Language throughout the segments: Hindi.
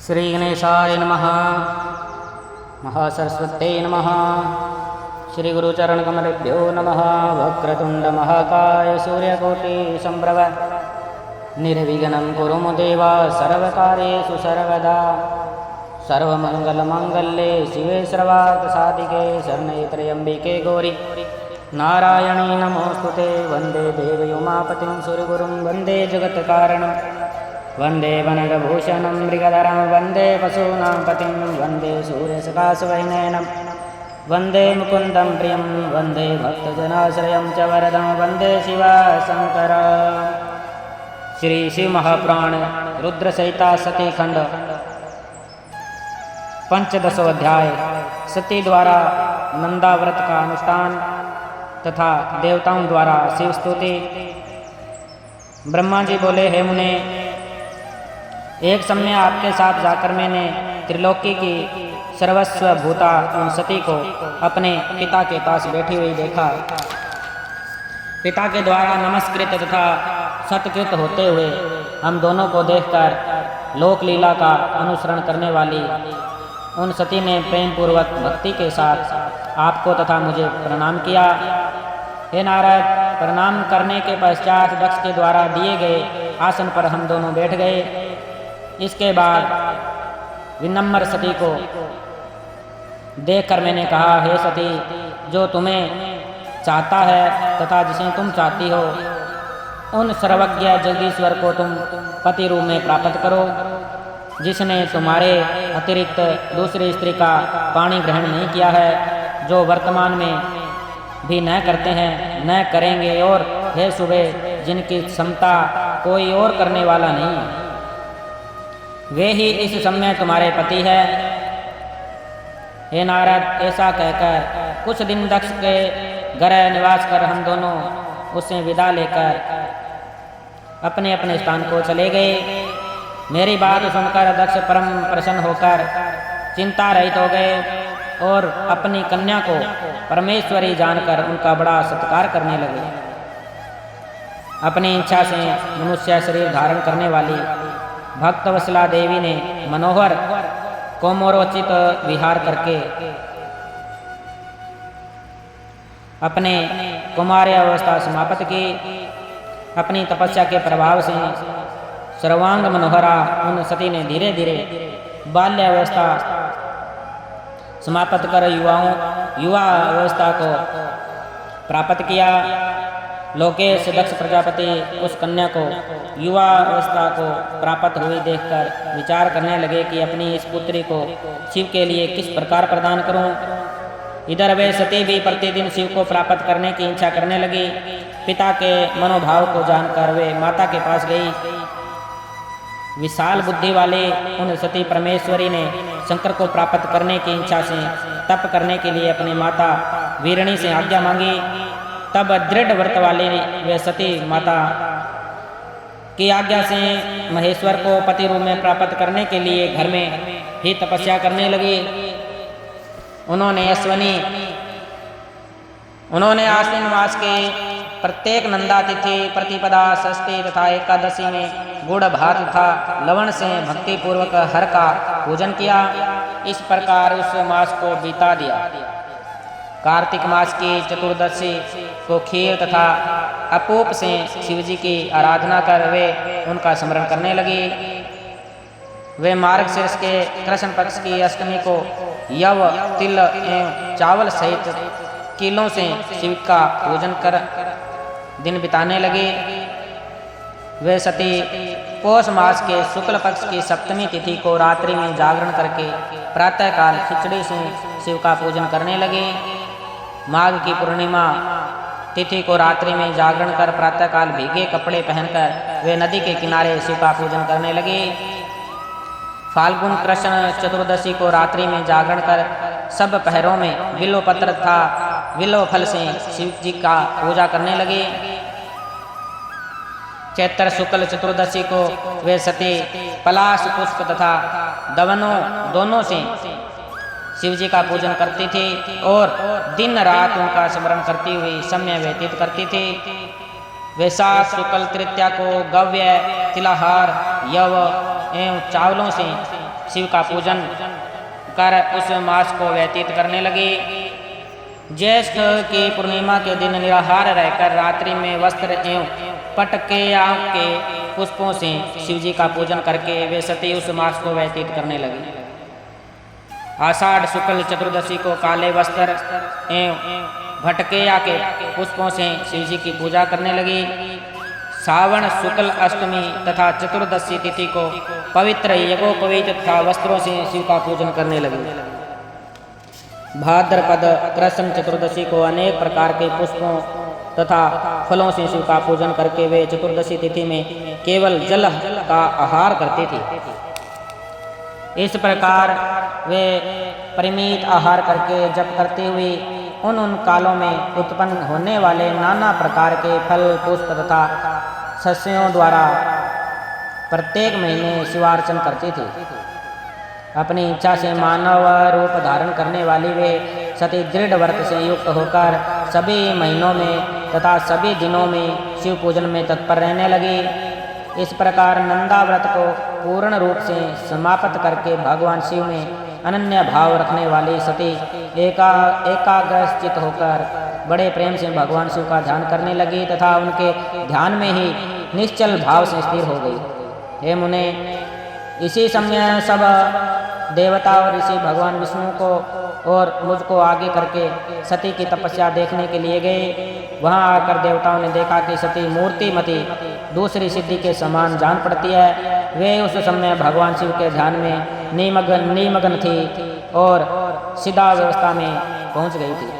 श्री गणेशाय नमः। महासरस्वत्यै नमः। श्री गुरुचरणकमलेभ्यो नमः। वक्रतुण्ड महाकाय सूर्यकोटि संप्रभ निर्विघ्नं कुरु देव सर्वकार्येषु सर्वदा। सर्वमङ्गलमाङ्गल्ये शिवे सर्वार्थसाधिके शरण्ये त्र्यम्बिके गौरि नारायणी नमोस्तुते। वन्दे देवयुमापतिं सूर्यगुरुं वन्दे जगत्कारणं वन्दे वनरभूषणं मृगधरं वन्दे पशूनां पतिं वन्दे सूर्यसकाशवैनयनं वन्दे मुकुन्दं प्रियं वन्दे भक्तजनाश्रयं च वरदं वन्दे शिवशङ्कर। श्री शिव महापुराण रुद्र संहिता सती खंड पंचदशो अध्याय। सती द्वारा नंदा व्रत का अनुष्ठान तथा देवताओं द्वारा शिव स्तुति। ब्रह्मा जी बोले, हे मुने, एक समय आपके साथ जाकर मैंने त्रिलोकी की सर्वस्व भूता उन सती को अपने पिता के पास बैठी हुई देखा। पिता के द्वारा नमस्कृत तथा सत्कृत होते हुए हम दोनों को देखकर लोक लीला का अनुसरण करने वाली उन सती ने प्रेम पूर्वक भक्ति के साथ आपको तथा मुझे प्रणाम किया। हे नारद, प्रणाम करने के पश्चात दक्ष के द्वारा दिए गए आसन पर हम दोनों बैठ गए। इसके बाद विनम्र सती को देखकर मैंने कहा, हे सती, जो तुम्हें चाहता है तथा जिसे तुम चाहती हो उन सर्वज्ञ जगदीश्वर को तुम पति रूप में प्राप्त करो, जिसने तुम्हारे अतिरिक्त दूसरी स्त्री का पाणी ग्रहण नहीं किया है, जो वर्तमान में भी न करते हैं न करेंगे, और हे सुबह, जिनकी क्षमता कोई और करने वाला नहीं है, वे ही इस समय तुम्हारे पति है। हे नारद, ऐसा कहकर कुछ दिन दक्ष के घर निवास कर हम दोनों उससे विदा लेकर अपने अपने स्थान को चले गए। मेरी बात सुनकर दक्ष परम प्रसन्न होकर चिंता रहित हो गए और अपनी कन्या को परमेश्वरी जानकर उनका बड़ा सत्कार करने लगे। अपनी इच्छा से मनुष्य शरीर धारण करने वाली भक्तवत्सला देवी ने मनोहर कोमरोचित विहार करके अपने कुमारी अवस्था समाप्त की। अपनी तपस्या के प्रभाव से सर्वांग मनोहरा उन सती ने धीरे धीरे बाल्य अवस्था समाप्त कर युवा अवस्था को प्राप्त किया। लोकेश दक्ष प्रजापति उस कन्या को युवा अवस्था को प्राप्त हुई देखकर विचार करने लगे कि अपनी इस पुत्री को शिव के लिए किस प्रकार प्रदान करूं। इधर वे सती भी प्रतिदिन शिव को प्राप्त करने की इच्छा करने लगी। पिता के मनोभाव को जानकर वे माता के पास गई। विशाल बुद्धि वाले उन सती परमेश्वरी ने शंकर को प्राप्त करने की इच्छा से तप करने के लिए अपनी माता वीरणी से आज्ञा मांगी। तब दृढ़ व्रत वाले वे सती माता की आज्ञा से महेश्वर को पति रूप में प्राप्त करने के लिए घर में ही तपस्या करने लगी। उन्होंने आश्विन मास के प्रत्येक नंदा तिथि, प्रतिपदा, षष्ठी तथा एकादशी में गुड़ भात तथा लवण से भक्ति पूर्वक हर का पूजन किया। इस प्रकार उस मास को बीता दिया। कार्तिक मास की चतुर्दशी को खीर तथा अपूप से शिवजी की आराधना कर वे उनका स्मरण करने लगी। वे मार्गशीर्ष के कृष्ण पक्ष की अष्टमी को यव, तिल एवं चावल सहित किलों से शिव का पूजन कर दिन बिताने लगे। वे सती पौष मास के शुक्ल पक्ष की सप्तमी तिथि को रात्रि में जागरण करके प्रातःकाल खिचड़ी से शिव का पूजन करने लगे। माघ की पूर्णिमा तिथि को रात्रि में जागरण कर प्रातःकाल भीगे कपड़े पहनकर वे नदी के किनारे शिव का पूजन करने लगे। फाल्गुन कृष्ण चतुर्दशी को रात्रि में जागरण कर सब पहरों में बिल्व पत्र तथा बिल्व फल से शिव जी का पूजा करने लगे। चैत्र शुक्ल चतुर्दशी को वे सती पलाश पुष्प तथा दवनों दोनों से शिव जी का पूजन करती थी और दिन रात उनका स्मरण करती हुई समय व्यतीत करती थी। वैशाख शुक्ल तृतीया को गव्य, तिलहार, यव एवं चावलों से शिव का पूजन कर उस मास को व्यतीत करने लगी। ज्येष्ठ की पूर्णिमा के दिन निराहार रहकर रात्रि में वस्त्र एवं पटकेया के पुष्पों से शिवजी का पूजन करके वे सती उस मास को व्यतीत करने लगी। आषाढ़ शुक्ल चतुर्दशी को काले वस्त्र एवं भटकेया के पुष्पों से शिवजी की पूजा करने लगी। श्रावण शुक्ल अष्टमी तथा चतुर्दशी तिथि को पवित्र यज्ञोपवीत तथा वस्त्रों से शिव का पूजन करने लगी। भाद्रपद कृष्ण चतुर्दशी को अनेक प्रकार के पुष्पों तथा फलों से शिव का पूजन करके वे चतुर्दशी तिथि में केवल जल का आहार करती थी। इस प्रकार वे परिमित आहार करके जप करती हुई उन कालों में उत्पन्न होने वाले नाना प्रकार के फल पुष्प तथा सस्यों द्वारा प्रत्येक महीने शिवार्चन करती थी। अपनी इच्छा से मानव रूप धारण करने वाली वे सती दृढ़ व्रत से युक्त होकर सभी महीनों में तथा सभी दिनों में शिव पूजन में तत्पर रहने लगी। इस प्रकार नंदा व्रत को पूर्ण रूप से समाप्त करके भगवान शिव में अनन्य भाव रखने वाली सती एकाग्रचित होकर बड़े प्रेम से भगवान शिव का ध्यान करने लगी तथा उनके ध्यान में ही निश्चल भाव से स्थिर हो गई। हे मुने, इसी समय सब देवता और ऋषि भगवान विष्णु को और मुझको आगे करके सती की तपस्या देखने के लिए गए। वहां आकर देवताओं ने देखा कि सती मूर्तिमती दूसरी सिद्धि के समान जान पड़ती है। वे उस समय भगवान शिव के ध्यान में निमग्न थी और सिद्धा व्यवस्था में पहुंच गई थी।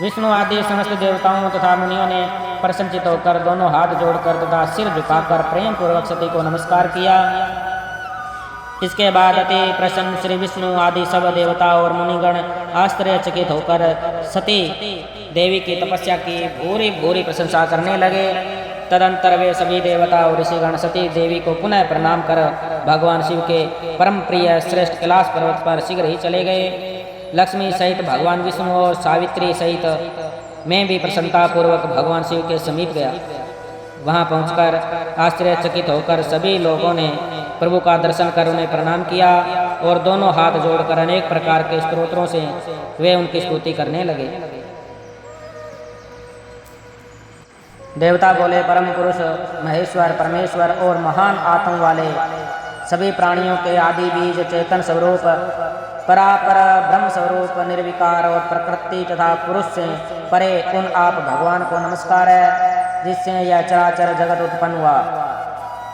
विष्णु आदि समस्त देवताओं तथा मुनियों ने प्रसन्नचित होकर दोनों हाथ जोड़कर तथा सिर झुकाकर प्रेम पूर्वक सती को नमस्कार किया। इसके बाद अति प्रसन्न श्री विष्णु आदि सब देवता और मुनिगण आश्चर्यचकित होकर सती देवी की तपस्या की भूरी भूरी प्रशंसा करने लगे। तदंतर वे सभी देवता और ऋषिगण सती देवी को पुनः प्रणाम कर भगवान शिव के परम प्रिय श्रेष्ठ कैलाश पर्वत पर शीघ्र ही चले गए। लक्ष्मी सहित भगवान विष्णु और सावित्री सहित मैं भी प्रसन्नता पूर्वक भगवान शिव के समीप गया। वहां पहुंचकर आश्चर्यचकित होकर सभी लोगों ने प्रभु का दर्शन कर उन्हें प्रणाम किया और दोनों हाथ जोड़कर अनेक प्रकार के स्तोत्रों से वे उनकी स्तुति करने लगे। देवता बोले, परम पुरुष महेश्वर परमेश्वर और महान आत्म वाले सभी प्राणियों के आदि बीज चेतन स्वरूप परापर ब्रह्म स्वरूप निर्विकार और प्रकृति तथा पुरुष से परे उन आप भगवान को नमस्कार है जिससे यह चराचर जगत उत्पन्न हुआ,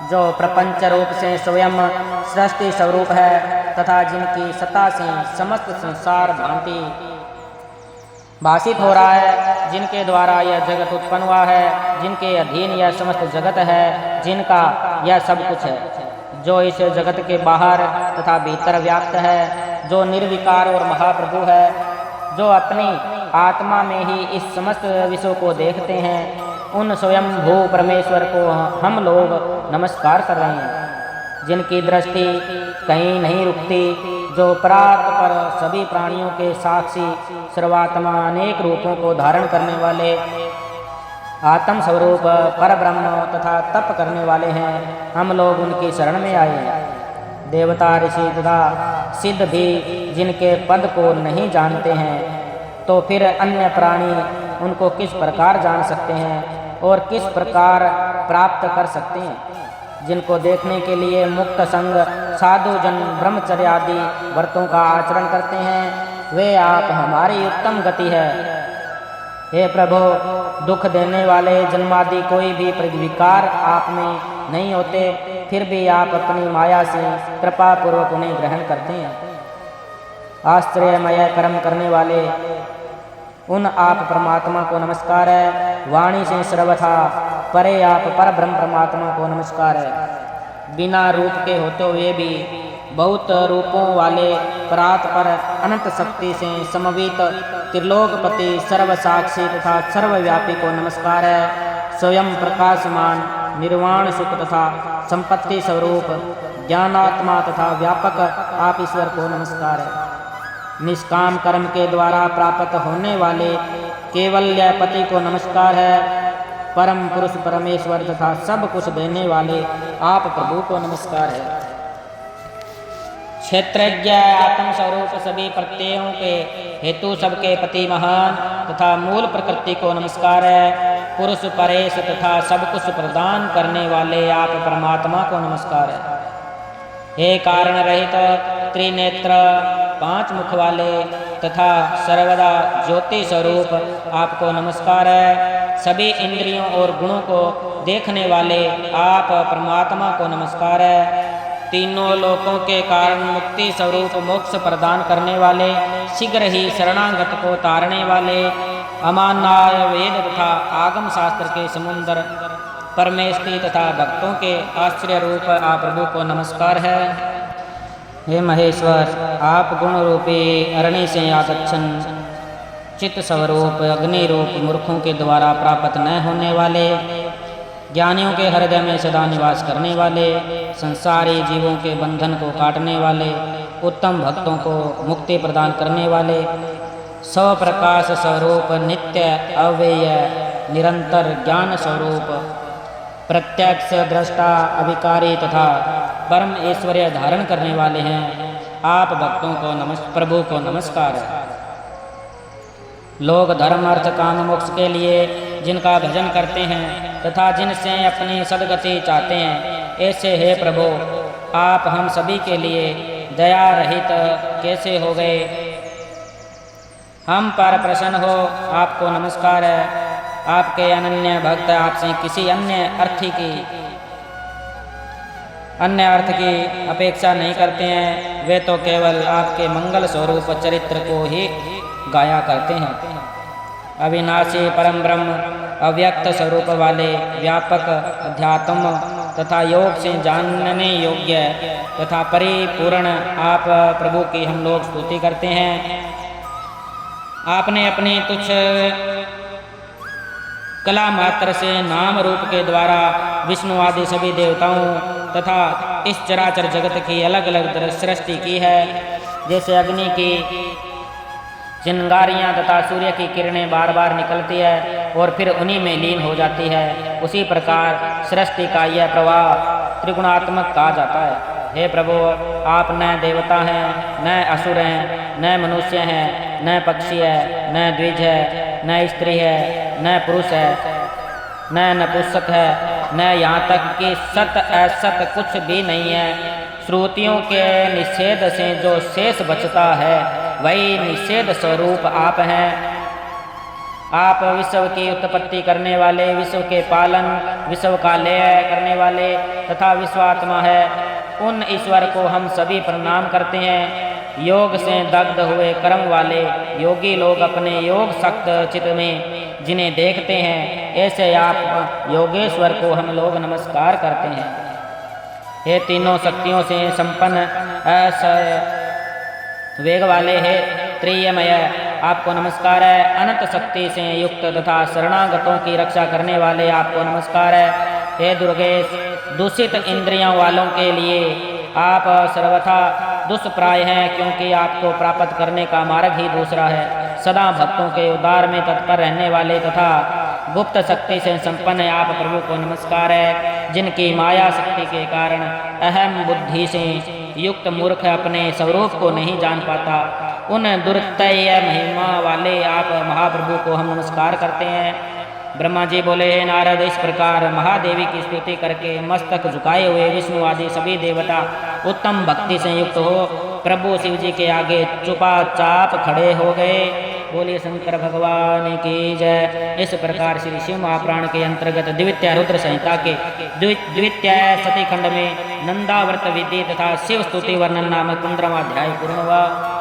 जो प्रपंच रूप से स्वयं सृष्टि स्वरूप है तथा जिनकी सत्ता से समस्त संसार भांति भाषित हो रहा है, जिनके द्वारा यह जगत उत्पन्न हुआ है, जिनके अधीन यह समस्त जगत है, जिनका यह सब कुछ है, जो इस जगत के बाहर तथा भीतर व्याप्त है, जो निर्विकार और महाप्रभु है, जो अपनी आत्मा में ही इस समस्त विश्व को देखते हैं, उन स्वयं भू परमेश्वर को हम लोग नमस्कार कर रहे हैं, जिनकी दृष्टि कहीं नहीं रुकती, जो परात पर सभी प्राणियों के साक्षी सर्वात्मा अनेक रूपों को धारण करने वाले आत्म स्वरूप पर ब्रह्म तथा तप करने वाले हैं। हम लोग उनकी शरण में आए। देवता ऋषि तथा सिद्ध भी जिनके पद को नहीं जानते हैं, तो फिर अन्य प्राणी उनको किस प्रकार जान सकते हैं और किस प्रकार प्राप्त कर सकते हैं। जिनको देखने के लिए मुक्त संग साधु जन ब्रह्मचर्य आदि व्रतों का आचरण करते हैं, वे आप हमारी उत्तम गति है। हे प्रभु, दुख देने वाले जन्मादि कोई भी विकार आप में नहीं होते, फिर भी आप अपनी माया से कृपा पूर्वक उन्हें ग्रहण करते हैं। आश्चर्यमय कर्म करने वाले उन आप परमात्मा को नमस्कार है। वाणी से सर्वथा परे आप पर ब्रह्म परमात्मा को नमस्कार है। बिना रूप के होते हुए भी बहुत रूपों वाले परात पर अनंत शक्ति से समवेत त्रिलोकपति सर्वसाक्षी तथा सर्वव्यापी को नमस्कार है। स्वयं प्रकाशमान निर्वाण सुख तथा संपत्ति स्वरूप ज्ञानात्मा तथा व्यापक आप ईश्वर को नमस्कार है। निष्काम कर्म के द्वारा प्राप्त होने वाले केवल्य पति को नमस्कार है। परम पुरुष परमेश्वर तथा सब कुछ देने वाले आप प्रभु को नमस्कार है। क्षेत्रज्ञ आत्म स्वरूप सभी प्रत्ययों के हेतु सबके पति महान तथा मूल प्रकृति को नमस्कार है। पुरुष परेश तथा सब कुछ प्रदान करने वाले आप परमात्मा को नमस्कार है। हे कारण रहित त्रिनेत्र पांच मुख वाले तथा सर्वदा ज्योति स्वरूप आपको नमस्कार है। सभी इंद्रियों और गुणों को देखने वाले आप परमात्मा को नमस्कार है। तीनों लोकों के कारण मुक्ति स्वरूप मोक्ष प्रदान करने वाले शीघ्र ही शरणागत को तारने वाले अमान्याय वेद तथा आगम शास्त्र के समुद्र परमेष्टि तथा भक्तों के आश्चर्य रूप आप प्रभु को नमस्कार है। हे महेश्वर, आप गुण रूपी अरण्य से आगच्छन चित्त स्वरूप अग्नि रूप मूर्खों के द्वारा प्राप्त न होने वाले ज्ञानियों के हृदय में सदा निवास करने वाले संसारी जीवों के बंधन को काटने वाले उत्तम भक्तों को मुक्ति प्रदान करने वाले स्वप्रकाश स्वरूप नित्य अव्यय निरंतर ज्ञान स्वरूप प्रत्यक्ष दृष्टा अभिकारी तथा परम ऐश्वर्य धारण करने वाले हैं आप भक्तों को प्रभु को नमस्कार है। लोग धर्म अर्थ काम मोक्ष के लिए जिनका भजन करते हैं तथा जिनसे अपनी सद्गति चाहते हैं, ऐसे हे प्रभु आप हम सभी के लिए दया रहित कैसे हो गए। हम पर प्रसन्न हो आपको नमस्कार है। आपके अनन्य भक्त आपसे किसी अन्य अर्थ की अपेक्षा नहीं करते हैं। वे तो केवल आपके मंगल स्वरूप चरित्र को ही गाया करते हैं। अविनाशी परम ब्रह्म अव्यक्त स्वरूप वाले व्यापक अध्यात्म तथा योग से जानने योग्य तथा परिपूर्ण आप प्रभु की हम लोग स्तुति करते हैं। आपने अपनी तुच्छ कला मात्र से नाम रूप के द्वारा विष्णु आदि सभी देवताओं तथा इस चराचर जगत की अलग अलग सृष्टि की है। जैसे अग्नि की चिंगारियाँ तथा सूर्य की किरणें बार बार निकलती है और फिर उन्हीं में लीन हो जाती है, उसी प्रकार सृष्टि का यह प्रवाह त्रिगुणात्मक कहा जाता है। हे प्रभु, आप न देवता हैं, न असुर हैं, न मनुष्य हैं, न पक्षी है, न द्विज है, न स्त्री है, न पुरुष है, न नपुंसक है, न यहाँ तक कि सत असत कुछ भी नहीं है। श्रुतियों के निषेध से जो शेष बचता है वही निषेध स्वरूप आप हैं। आप विश्व की उत्पत्ति करने वाले, विश्व के पालन, विश्व का लय करने वाले तथा विश्वात्मा है। उन ईश्वर को हम सभी प्रणाम करते हैं। योग से दग्ध हुए कर्म वाले योगी लोग अपने योग शक्त चित्त में जिन्हें देखते हैं, ऐसे आप योगेश्वर को हम लोग नमस्कार करते हैं। ये तीनों शक्तियों से संपन्न वेग वाले है त्रियमय आपको नमस्कार है। अनंत शक्ति से युक्त तथा शरणागतों की रक्षा करने वाले आपको नमस्कार है। हे दुर्गेश, दूषित इंद्रियों वालों के लिए आप सर्वथा दुष्प्राय हैं, क्योंकि आपको प्राप्त करने का मार्ग ही दूसरा है। सदा भक्तों के उद्धार में तत्पर रहने वाले तथा गुप्त शक्ति से संपन्न आप प्रभु को नमस्कार है। जिनकी माया शक्ति के कारण अहम बुद्धि से युक्त मूर्ख अपने स्वरूप को नहीं जान पाता, उन दुर्तय महिमा वाले आप महाप्रभु को हम नमस्कार करते हैं। ब्रह्मा जी बोले, हे नारद, इस प्रकार महादेवी की स्तुति करके मस्तक झुकाए हुए विष्णु आदि सभी देवता उत्तम भक्ति से युक्त हो प्रभु शिव जी के आगे चुपचाप खड़े हो गए। बोलिए शंकर भगवान की जय। इस प्रकार श्री शिव महापुराण के अंतर्गत द्वितीय रुद्र संहिता के द्वितीय सती खंड में नंदाव्रत विधि तथा शिव स्तुति वर्णन नामक 15वां अध्याय पूर्ण हुआ।